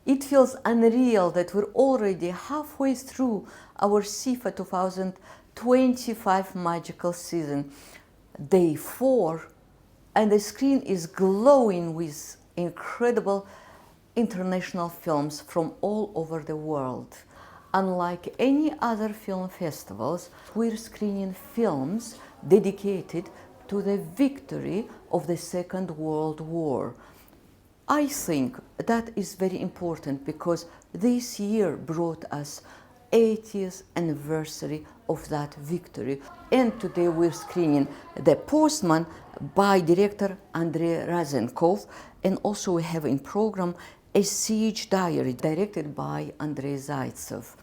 It feels unreal that we're already halfway through our SIFFA 2025 magical season. Day 4, and the screen is glowing with incredible international films from all over the world. Unlike any other film festivals, we're screening films dedicated to the victory of the Second World War. I think that is very important because this year brought us 80th anniversary of that victory. And today we're screening The Postman by director Andrei Razenkov, and also we have in program A Siege Diary directed by Andrei Zaitsev.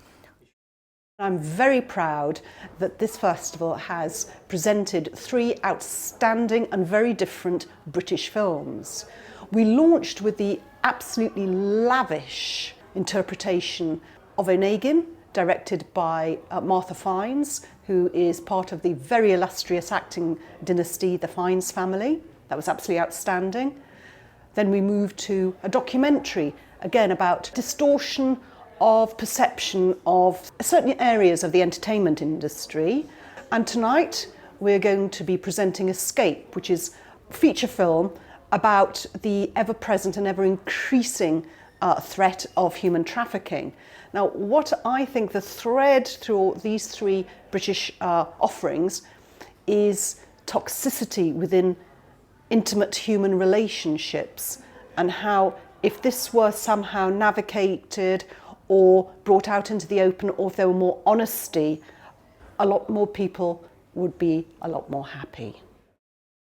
I'm very proud that this festival has presented 3 outstanding and very different British films. We launched with the absolutely lavish interpretation of Onegin, directed by Martha Fiennes, who is part of the very illustrious acting dynasty, the Fiennes family. That was absolutely outstanding. Then we moved to a documentary, again about distortion of perception of certain areas of the entertainment industry. And tonight we're going to be presenting Escape, which is a feature film about the ever-present and ever-increasing threat of human trafficking. Now, what I think the thread through these 3 British offerings is toxicity within intimate human relationships, and how if this were somehow navigated or brought out into the open, or if there were more honesty, a lot more people would be a lot more happy.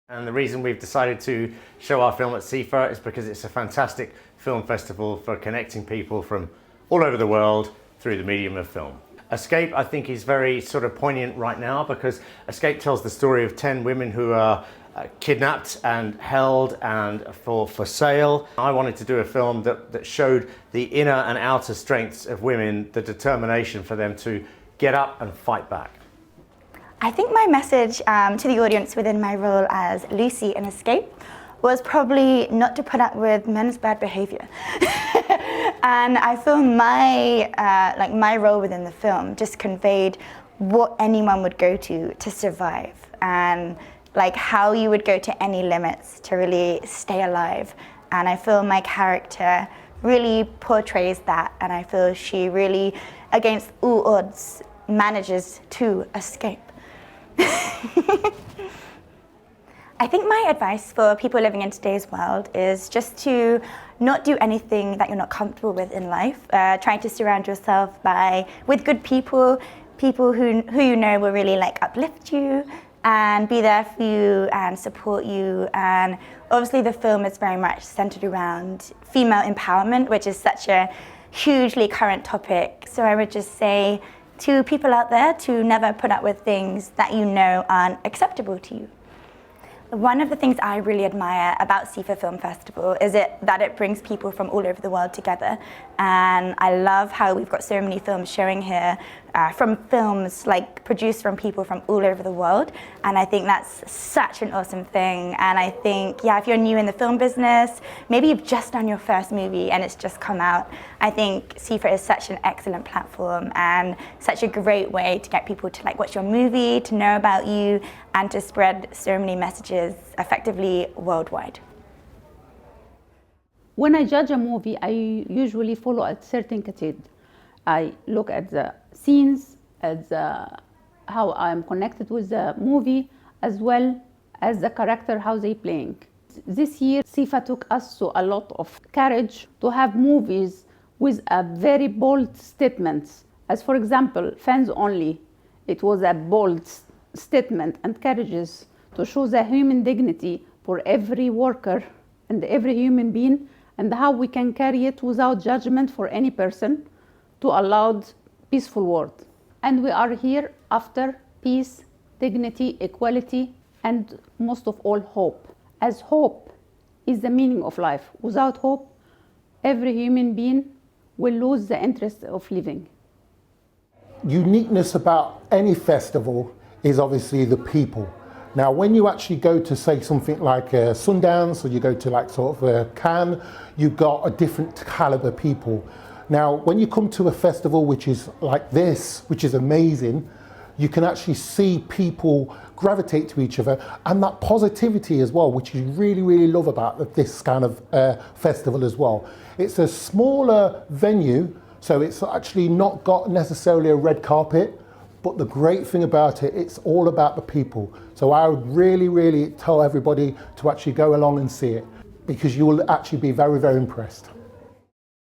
And the reason we've decided to show our film at SIFFA is because it's a fantastic film festival for connecting people from all over the world through the medium of film. Escape, I think, is very sort of poignant right now because Escape tells the story of 10 women who are kidnapped and held and for sale. I wanted to do a film that showed the inner and outer strengths of women, the determination for them to get up and fight back. I think my message to the audience within my role as Lucy in Escape was probably not to put up with men's bad behavior. And I feel my role within the film just conveyed what anyone would go to survive, and like how you would go to any limits to really stay alive. And I feel my character really portrays that, and I feel she really, against all odds, manages to escape. I think my advice for people living in today's world is just to not do anything that you're not comfortable with in life. Trying to surround yourself with good people who you know will really uplift you and be there for you and support you. And obviously the film is very much centered around female empowerment, which is such a hugely current topic. So I would just say to people out there to never put up with things that you know aren't acceptable to you. One of the things I really admire about SIFFA Film Festival is that it brings people from all over the world together. And I love how we've got so many films showing here, from films produced from people from all over the world. And I think that's such an awesome thing. And I think, if you're new in the film business, maybe you've just done your first movie and it's just come out, I think SIFFA is such an excellent platform and such a great way to get people to watch your movie, to know about you, and to spread so many messages effectively worldwide. When I judge a movie, I usually follow a certain category. I look at the scenes, at how I'm connected with the movie, as well as the character, how they playing. This year, SIFFA took us to a lot of courage to have movies with a very bold statements. As for example, Fans Only. It was a bold statement and courageous to show the human dignity for every worker and every human being, and how we can carry it without judgment for any person to a loud, peaceful world. And we are here after peace, dignity, equality, and most of all, hope. As hope is the meaning of life. Without hope, every human being will lose the interest of living. Uniqueness about any festival is obviously the people. Now, when you actually go to say something like Sundance, or you go to like sort of Cannes, you've got a different caliber people. Now, when you come to a festival which is like this, which is amazing, you can actually see people gravitate to each other, and that positivity as well, which you really, really love about this kind of festival as well. It's a smaller venue, so it's actually not got necessarily a red carpet, but the great thing about it, it's all about the people. So I would really, really tell everybody to actually go along and see it, because you will actually be very, very impressed.